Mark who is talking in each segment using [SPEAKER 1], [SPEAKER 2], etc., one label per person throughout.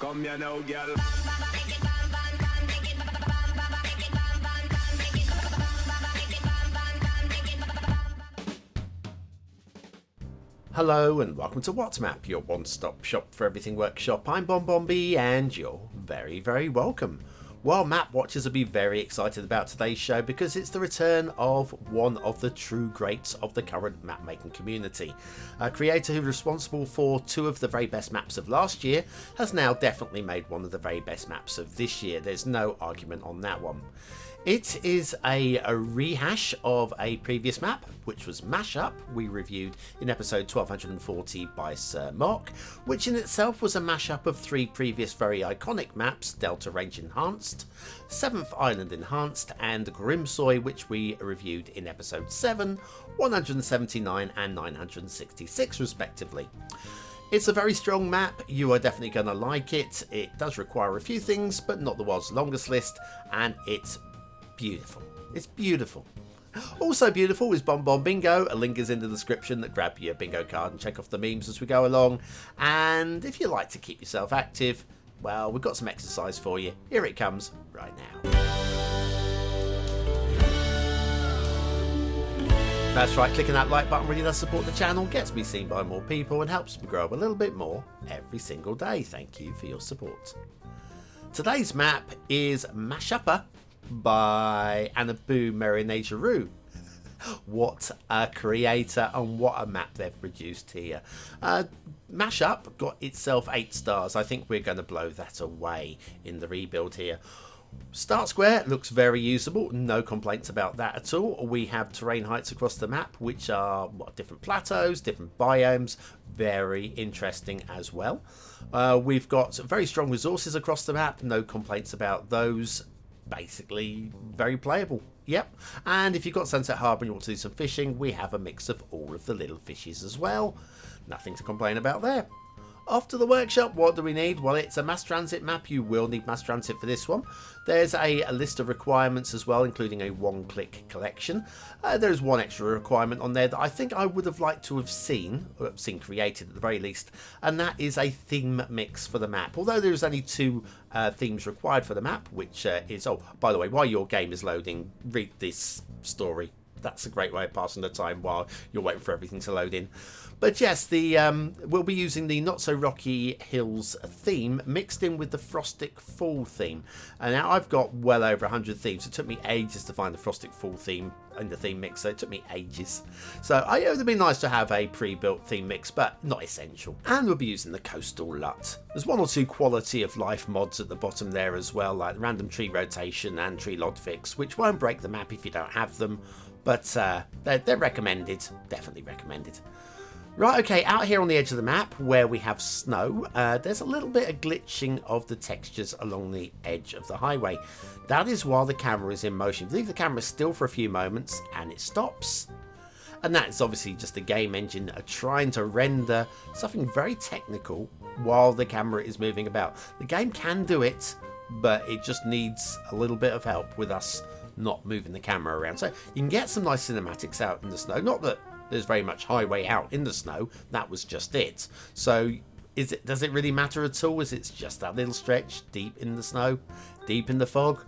[SPEAKER 1] Come here now, girl.
[SPEAKER 2] Hello and welcome to What's Map, your one-stop shop for everything workshop. I'm BonBonB and you're very welcome. Well, map watchers will be very excited about today's show because it's the return of one of the true greats of the current map making community. A creator who was responsible for two of the very best maps of last year has now definitely made one of the very best maps of this year. There's no argument on that one. It is a rehash of a previous map, which was Mashuppa, we reviewed in episode 1240 by Sir Mock, which in itself was a mashup of three previous very iconic maps, Delta Range Enhanced, 7th Island Enhanced, and Grimsoy, which we reviewed in episode 7, 179 and 966 respectively. It's a very strong map, you are definitely going to like it. It does require a few things, but not the world's longest list, and it's beautiful. It's beautiful. Also beautiful is BonBonBingo. A link is in the description. Grab your bingo card and check off the memes as we go along. And if you like to keep yourself active, well, we've got some exercise for you. Here it comes right now. That's right, clicking that like button really does support the channel, gets me seen by more people and helps me grow a little bit more every single day. Thank you for your support. Today's map is Mashuppa by Anoupou Merynetjerou. What a creator and what a map they've produced here. Mashuppa got itself 8 stars. I think we're going to blow that away in the rebuild here. Start square looks very usable, no complaints about that at all. We have terrain heights across the map, which are different plateaus, different biomes, very interesting as well. We've got very strong resources across the map, no complaints about those. Basically very playable. Yep. And if you've got Sunset Harbour and you want to do some fishing, we have a mix of all of the little fishes as well. Nothing to complain about there. Off to the workshop, what do we need? Well, it's a mass transit map. You will need mass transit for this one. There's a list of requirements as well, including a one-click collection. There's one extra requirement on there that I think I would have liked to have seen created at the very least, and that is a theme mix for the map. Although there's only 2 themes required for the map, which is, oh, by the way, while your game is loading, read this story. That's a great way of passing the time while you're waiting for everything to load in. But yes, we'll be using the Not So Rocky Hills theme mixed in with the Frostic Fall theme. And now I've got well over 100 themes. It took me ages to find the Frostic Fall theme in the theme mix, so it took me ages. So it would have been nice to have a pre-built theme mix, but not essential. And we'll be using the Coastal LUT. There's 1 or 2 quality of life mods at the bottom there as well, like random tree rotation and tree log fix, which won't break the map if you don't have them. But they're recommended, definitely recommended. Right, okay, out here on the edge of the map where we have snow, there's a little bit of glitching of the textures along the edge of the highway. That is while the camera is in motion. Leave the camera still for a few moments and it stops. And that's obviously just the game engine trying to render something very technical while the camera is moving about. The game can do it, but it just needs a little bit of help with us not moving the camera around. So you can get some nice cinematics out in the snow. Not that there's very much highway out in the snow, that was just it. So does it really matter at all? Is it just that little stretch deep in the snow, deep in the fog?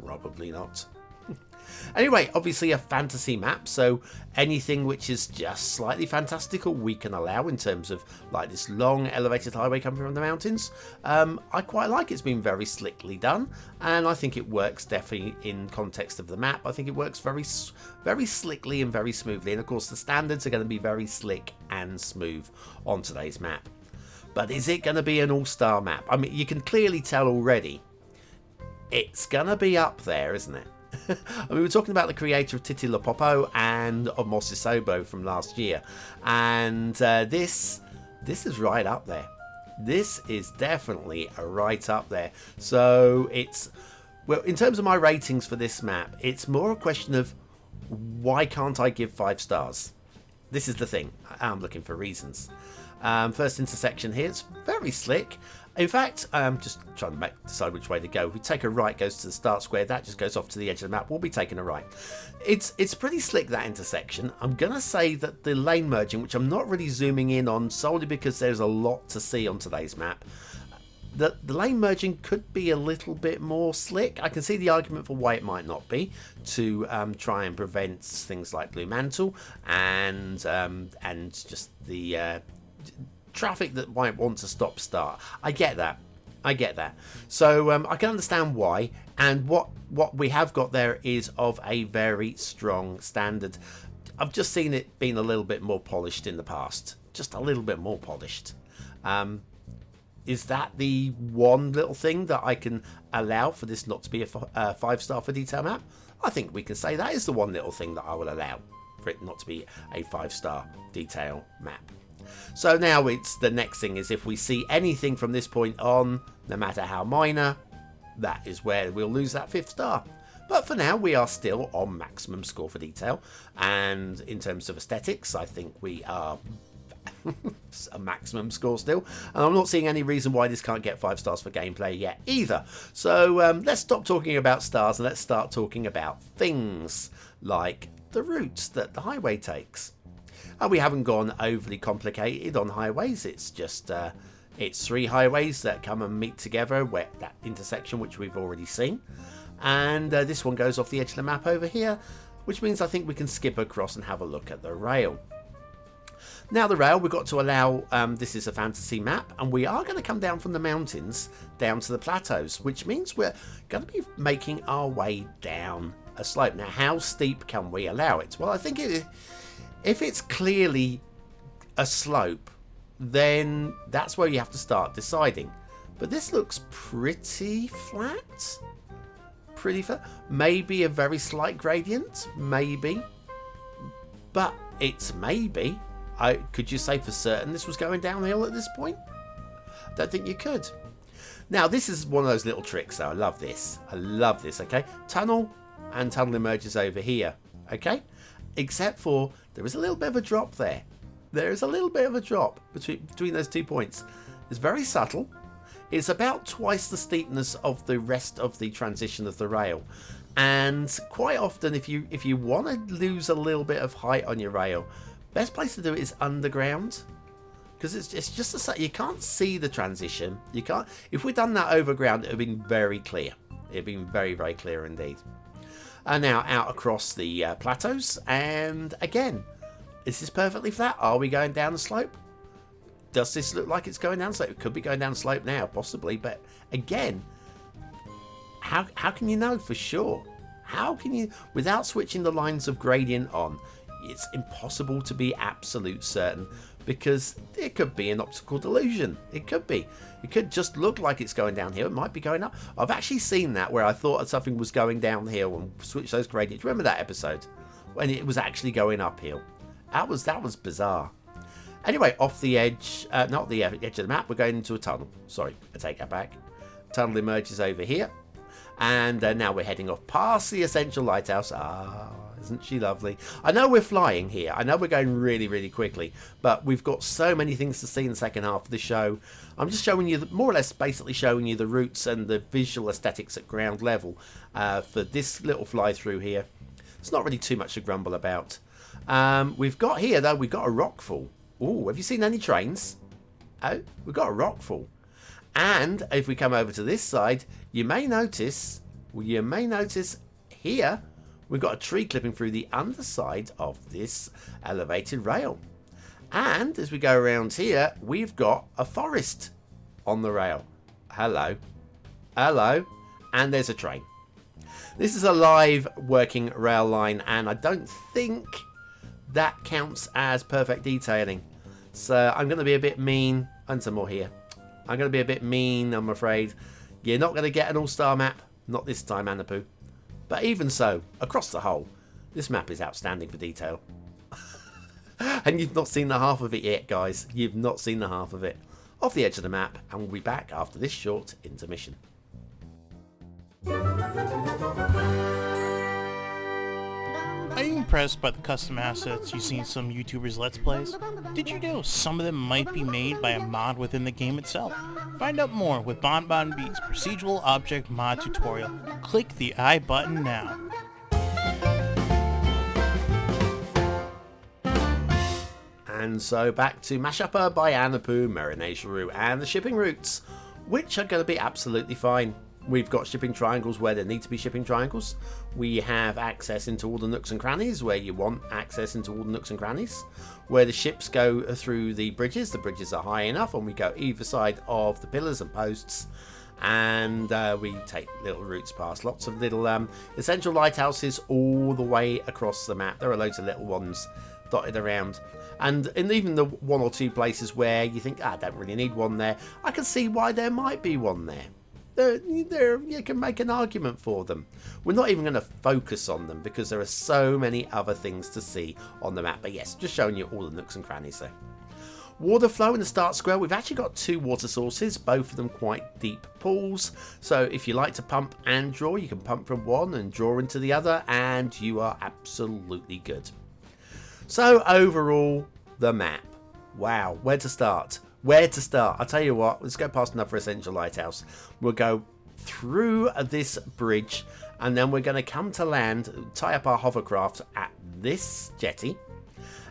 [SPEAKER 2] Probably not. Anyway, obviously a fantasy map, so anything which is just slightly fantastical we can allow in terms of like this long elevated highway coming from the mountains. I quite like it. It's been very slickly done, and I think it works definitely in context of the map. I think it works very slickly and very smoothly, and of course the standards are going to be very slick and smooth on today's map. But is it going to be an all-star map? I mean, you can clearly tell already it's going to be up there, isn't it? I mean, we're talking about the creator of Titilopopo and of Mosisobo from last year, and this is right up there. This is definitely right up there. So it's, well, in terms of my ratings for this map, it's more a question of why can't I give 5 stars? This is the thing. I'm looking for reasons. First intersection here, it's very slick. In fact, I'm just trying to decide which way to go. If we take a right, goes to the start square, that just goes off to the edge of the map. We'll be taking a right. It's pretty slick, that intersection. I'm going to say that the lane merging, which I'm not really zooming in on solely because there's a lot to see on today's map, the lane merging could be a little bit more slick. I can see the argument for why it might not be, to try and prevent things like Blue Mantle and just the traffic that might want to stop start. I get that. So I can understand why, and what we have got there is of a very strong standard. I've just seen it being a little bit more polished in the past, just a little bit more polished. Is that the one little thing that I can allow for this not to be a 5-star for detail map? I think we can say that is the one little thing that I will allow for it not to be a 5-star detail map. So now it's the next thing is if we see anything from this point on, no matter how minor, that is where we'll lose that 5th star. But for now, we are still on maximum score for detail. And in terms of aesthetics, I think we are a maximum score still. And I'm not seeing any reason why this can't get 5 stars for gameplay yet either. So let's stop talking about stars and let's start talking about things like the routes that the highway takes. And we haven't gone overly complicated on highways. It's just it's 3 highways that come and meet together where that intersection which we've already seen. And this one goes off the edge of the map over here, which means I think we can skip across and have a look at the rail. Now the rail, we've got to allow, this is a fantasy map, and we are going to come down from the mountains down to the plateaus, which means we're going to be making our way down a slope. Now how steep can we allow it? Well, I think if it's clearly a slope, then that's where you have to start deciding. But this looks pretty flat. Maybe a very slight gradient, maybe. But it's maybe. Could you say for certain this was going downhill at this point? Don't think you could. Now this is one of those little tricks though. I love this, okay? Tunnel, and tunnel emerges over here, okay? Except for there is a little bit of a drop there. There is a little bit of a drop between those 2 points. It's very subtle. It's about twice the steepness of the rest of the transition of the rail. And quite often if you want to lose a little bit of height on your rail, best place to do it is underground. Because it's just you can't see the transition. You can't. If we'd done that overground, it would have been very clear. It would have been very, very clear indeed. And now out across the plateaus. And again, is this perfectly flat? Are we going down the slope? Does this look like it's going down the slope? It could be going down the slope now, possibly. But again, how can you know for sure? How can you, without switching the lines of gradient on, it's impossible to be absolute certain, because it could be an optical delusion. It could be. It could just look like it's going downhill. It might be going up. I've actually seen that where I thought something was going downhill and switched those gradients. Remember that episode when it was actually going uphill? That was bizarre. Anyway, off the edge, not the edge of the map, we're going into a tunnel. Sorry, I take that back. Tunnel emerges over here. And now we're heading off past the Essential Lighthouse. Ah, isn't she lovely? I know we're flying here. I know we're going really, really quickly. But we've got so many things to see in the second half of the show. I'm just showing you, more or less basically showing you the routes and the visual aesthetics at ground level for this little fly through here. It's not really too much to grumble about. We've got here, though, we've got a rockfall. Ooh, have you seen any trains? Oh, we've got a rockfall. And if we come over to this side, you may notice here, we've got a tree clipping through the underside of this elevated rail. And as we go around here, we've got a forest on the rail. Hello. Hello. And there's a train. This is a live working rail line, and I don't think that counts as perfect detailing. So I'm going to be a bit mean. And some more here. I'm going to be a bit mean, I'm afraid. You're not going to get an all-star map. Not this time, Anoupou. But even so, across the whole, this map is outstanding for detail. And you've not seen the half of it yet, guys. You've not seen the half of it. Off the edge of the map, and we'll be back after this short intermission.
[SPEAKER 1] Are you impressed by the custom assets you see in some YouTubers' Let's Plays? Did you know some of them might be made by a mod within the game itself? Find out more with BonBonB's procedural object mod tutorial. Click the I button now.
[SPEAKER 2] And so back to Mashuppa by Anoupou, Merynetjerou, and the shipping routes. which are going to be absolutely fine. We've got shipping triangles where there need to be shipping triangles. We have access into all the nooks and crannies where you want access into all the nooks and crannies. Where the ships go through the bridges are high enough, and we go either side of the pillars and posts. And we take little routes past lots of little essential lighthouses all the way across the map. There are loads of little ones dotted around. And in even the one or two places where you think, I don't really need one there, I can see why there might be one there. You can make an argument for them. We're not even going to focus on them because there are so many other things to see on the map. But yes, just showing you all the nooks and crannies there. Water flow in the start square. We've actually got 2 water sources, both of them quite deep pools. So if you like to pump and draw, you can pump from one and draw into the other, and you are absolutely good. So overall, the map. Wow, where to start? Where to start? I'll tell you what, let's go past another essential lighthouse. We'll go through this bridge, and then we're going to come to land, tie up our hovercraft at this jetty,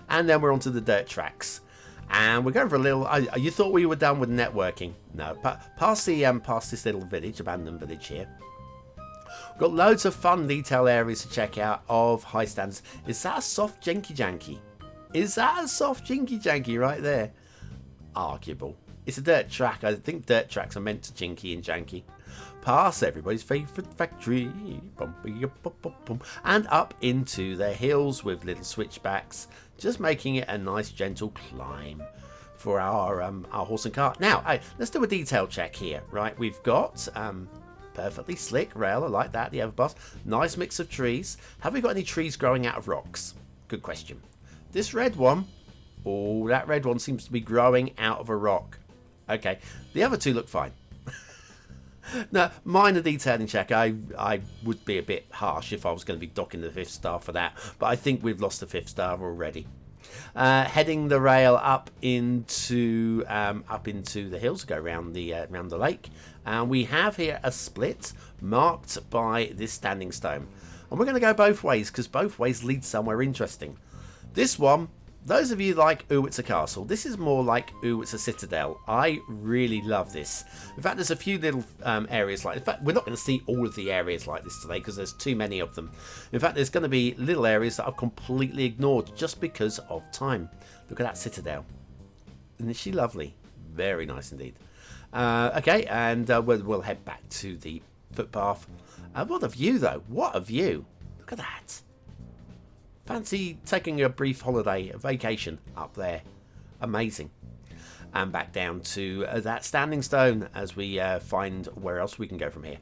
[SPEAKER 2] and then we're onto the dirt tracks. And we're going for a little... you thought we were done with networking? No, past this little village, abandoned village here. We've got loads of fun detail areas to check out of high standards. Is that a soft janky janky? Is that a soft jinky janky right there? Arguable. It's a dirt track. I think dirt tracks are meant to jinky and janky. Past everybody's favourite factory. And up into the hills with little switchbacks. Just making it a nice gentle climb for our horse and cart. Now, let's do a detail check here. Right, we've got perfectly slick rail. I like that. The overpass. Nice mix of trees. Have we got any trees growing out of rocks? Good question. This red one. Oh, that red one seems to be growing out of a rock. Okay, the other two look fine. Now, minor detailing check. I would be a bit harsh if I was going to be docking the 5th star for that, but I think we've lost the 5th star already. Heading the rail up into the hills, go around the lake, and we have here a split marked by this standing stone, and we're going to go both ways because both ways lead somewhere interesting. This one. Those of you like, ooh, it's a castle. This is more like, ooh, it's a citadel. I really love this. In fact, there's a few little areas like... In fact, we're not going to see all of the areas like this today because there's too many of them. In fact, there's going to be little areas that I've completely ignored just because of time. Look at that citadel. Isn't she lovely? Very nice indeed. Okay, and we'll head back to the footpath. What a view, though. What a view. Look at that. Fancy taking a brief holiday, a vacation up there. Amazing. And back down to that standing stone as we find where else we can go from here.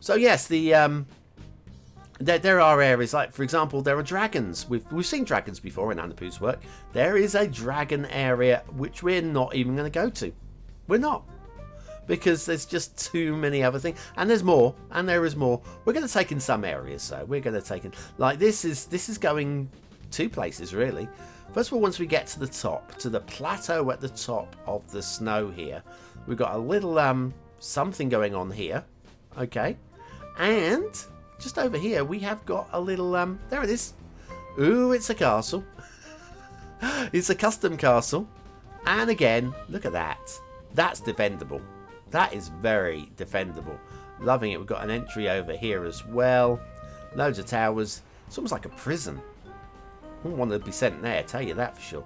[SPEAKER 2] So yes, there are areas like, for example, there are dragons. We've seen dragons before in Anoupou's work. There is a dragon area which we're not even going to go to. We're not. Because there's just too many other things, and there's more, and there is more. We're going to take in some areas, so we're going to take in, like this is going 2 places really. First of all, once we get to the top, to the plateau at the top of the snow here, we've got a little something going on here, okay, and just over here we have got a little there it is. Ooh, it's a castle. It's a custom castle, and again, look at that. That's defendable. That is very defendable. Loving it. We've got an entry over here as well. Loads of towers. It's almost like a prison. Wouldn't want to be sent there, tell you that for sure.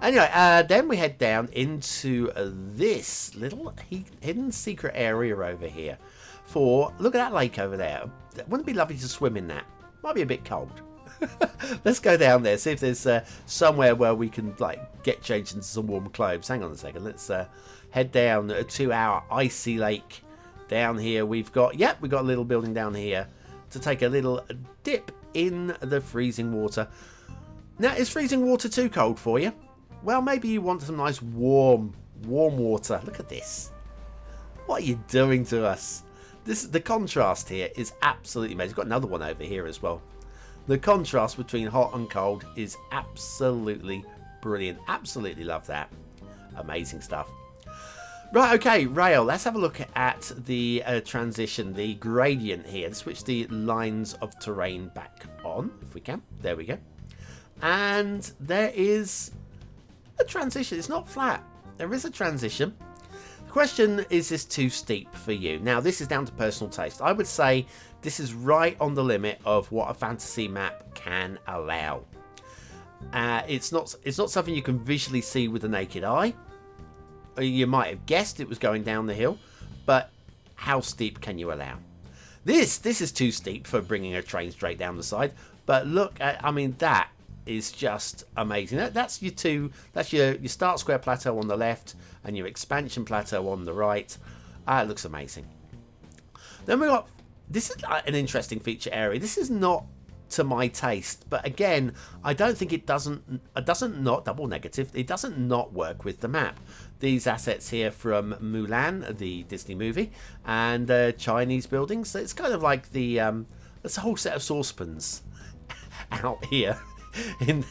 [SPEAKER 2] Anyway, then we head down into this little hidden secret area over here. Look at that lake over there. Wouldn't it be lovely to swim in that? Might be a bit cold. Let's go down there, see if there's somewhere where we can like get changed into some warm clothes. Hang on a second. Let's head down to our icy lake. Down here we've got a little building down here to take a little dip in the freezing water. Now, is freezing water too cold for you? Well, maybe you want some nice warm water. Look at this. What are you doing to us? The contrast here is absolutely amazing. We've got another one over here as well. The contrast between hot and cold is absolutely brilliant. Absolutely love that. Amazing stuff. Right, okay, rail. Let's have a look at the transition, the gradient here. Let's switch the lines of terrain back on, if we can. There we go. And there is a transition. It's not flat. There is a transition. Question, is this too steep for you? Now, this is down to personal taste. I would say this is right on the limit of what a fantasy map can allow. It's not something you can visually see with the naked eye. You might have guessed it was going down the hill, but how steep can you allow? This is too steep for bringing a train straight down the side, but look at, I mean, that is just amazing. That's your start square plateau on the left and your expansion plateau on the right. It looks amazing. Then we got, this is an interesting feature area. This is not to my taste, but again, I don't think it doesn't not double negative. It doesn't not work with the map. These assets here from Mulan, the Disney movie, and Chinese buildings. So it's kind of like there's a whole set of saucepans out here in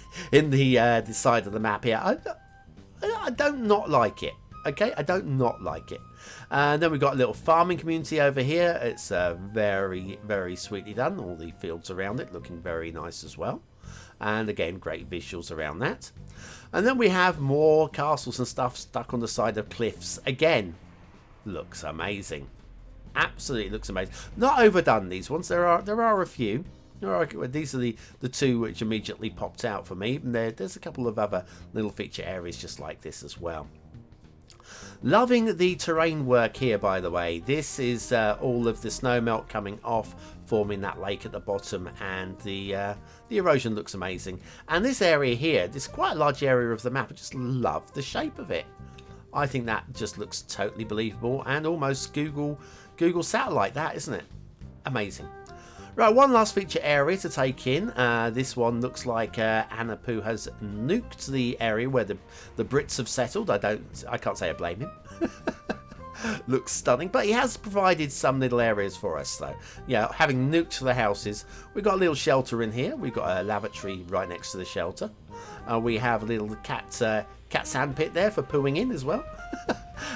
[SPEAKER 2] the side of the map here. I don't not like it. Okay, I don't not like it. And then we've got a little farming community over here. It's very, very sweetly done. All the fields around it looking very nice as well. And again, great visuals around that. And then we have more castles and stuff stuck on the side of cliffs. Again, looks amazing. Absolutely looks amazing. Not overdone, these ones. There are a few. These are the two which immediately popped out for me. And there's a couple of other little feature areas just like this as well. Loving the terrain work here, by the way. This is all of the snow melt coming off, forming that lake at the bottom, and the erosion looks amazing. And this area here, this is quite a large area of the map. I just love the shape of it. I think that just looks totally believable and almost Google satellite, that, isn't it? Amazing. Right, one last feature area to take in. This one looks like Anoupou has nuked the area where the Brits have settled. I can't say I blame him. Looks stunning, but he has provided some little areas for us, though. Yeah, having nuked the houses, we've got a little shelter in here. We've got a lavatory right next to the shelter. We have a little cat sandpit there for pooing in as well.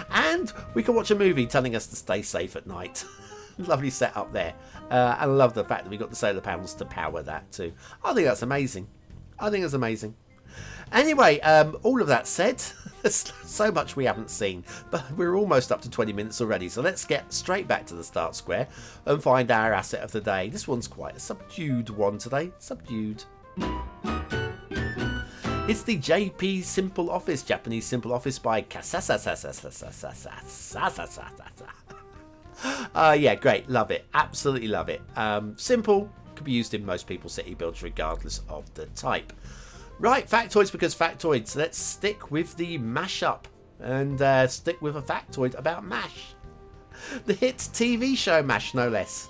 [SPEAKER 2] And we can watch a movie telling us to stay safe at night. Lovely setup there. And I love the fact that we got the solar panels to power that too. I think that's amazing. I think it's amazing. Anyway, all of that said, there's so much we haven't seen, but we're almost up to 20 minutes already, so let's get straight back to the start square and find our asset of the day. This one's quite a subdued one today. Subdued. It's the JP Simple Office, Japanese Simple Office by kasasasa. Yeah, great. Love it. Absolutely love it. Simple. Could be used in most people's city builds regardless of the type. Right, factoids because factoids. Let's stick with the mashup and stick with a factoid about MASH. The hit TV show MASH, no less.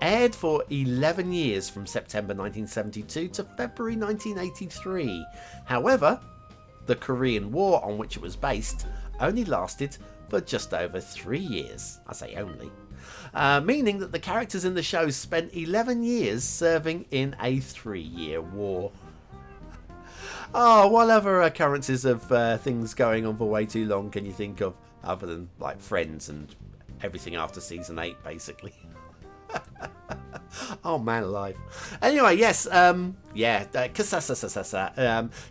[SPEAKER 2] Aired for 11 years from September 1972 to February 1983. However, the Korean War on which it was based only lasted for just over 3 years. I say only. Meaning that the characters in the show spent 11 years serving in a 3-year war. Oh, what other occurrences of things going on for way too long can you think of, other than like Friends and everything after season 8, basically? Oh man alive. Anyway, yes, kasasasa,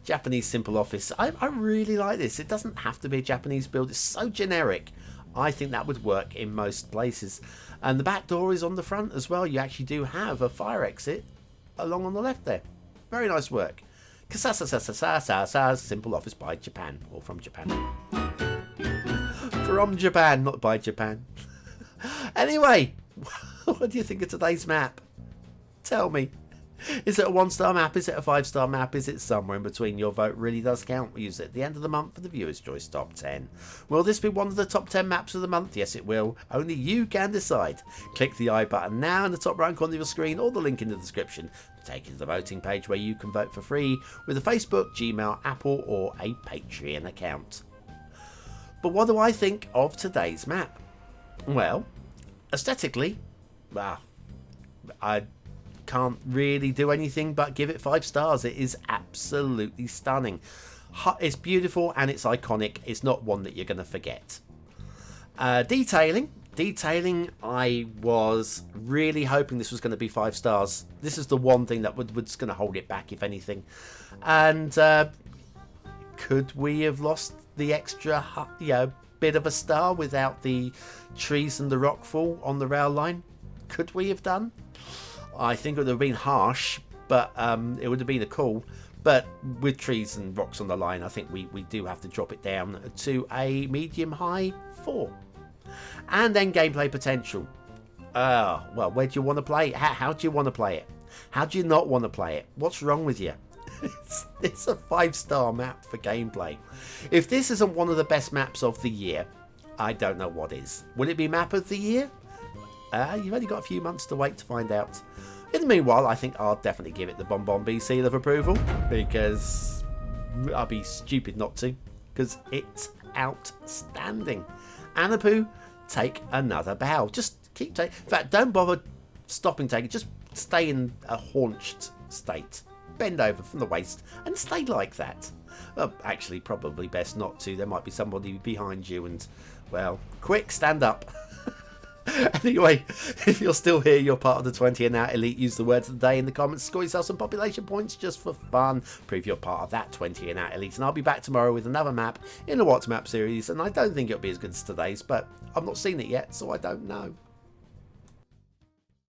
[SPEAKER 2] Japanese Simple Office. I really like this. It doesn't have to be a Japanese build. It's so generic. I think that would work in most places. And the back door is on the front as well. You actually do have a fire exit along on the left there. Very nice work. Kasasasa, Simple Office by Japan, or from Japan. From Japan, not by Japan. Anyway, what do you think of today's map? Tell me. Is it a 1-star map? Is it a 5-star map? Is it somewhere in between? Your vote really does count. We use it at the end of the month for the Viewer's Choice Top 10. Will this be one of the top 10 maps of the month? Yes, it will. Only you can decide. Click the I button now in the top right corner of your screen, or the link in the description to take you to the voting page where you can vote for free with a Facebook, Gmail, Apple, or a Patreon account. But what do I think of today's map? Well, aesthetically, I can't really do anything but give it 5 stars. It is absolutely stunning. It's beautiful and it's iconic. It's not one that you're going to forget. Detailing, I was really hoping this was going to be 5 stars. This is the one thing that was going to hold it back, if anything. And could we have lost the extra bit of a star without the trees and the rockfall on the rail line? Could we have done? I think it would have been harsh, but it would have been a cool. But with trees and rocks on the line, I think we do have to drop it down to a medium-high 4. And then gameplay potential. Well, where do you want to play? How do you want to play it? How do you not want to play it? What's wrong with you? It's a 5-star map for gameplay. If this isn't one of the best maps of the year, I don't know what is. Will it be map of the year? You've only got a few months to wait to find out. In the meanwhile, I think I'll definitely give it the BonBonB seal of approval, because I'll be stupid not to, because it's outstanding. Anoupou, take another bow. Just keep taking. In fact, don't bother stopping taking. Just stay in a haunched state. Bend over from the waist and stay like that. Actually, probably best not to. There might be somebody behind you and, well, quick, stand up. Anyway, if you're still here, you're part of the 20 and out elite. Use the words of the day in the comments. Score yourself some population points just for fun. Prove you're part of that 20 and out elite. And I'll be back tomorrow with another map in the What's Map series. And I don't think it'll be as good as today's, but I've not seen it yet, so I don't know.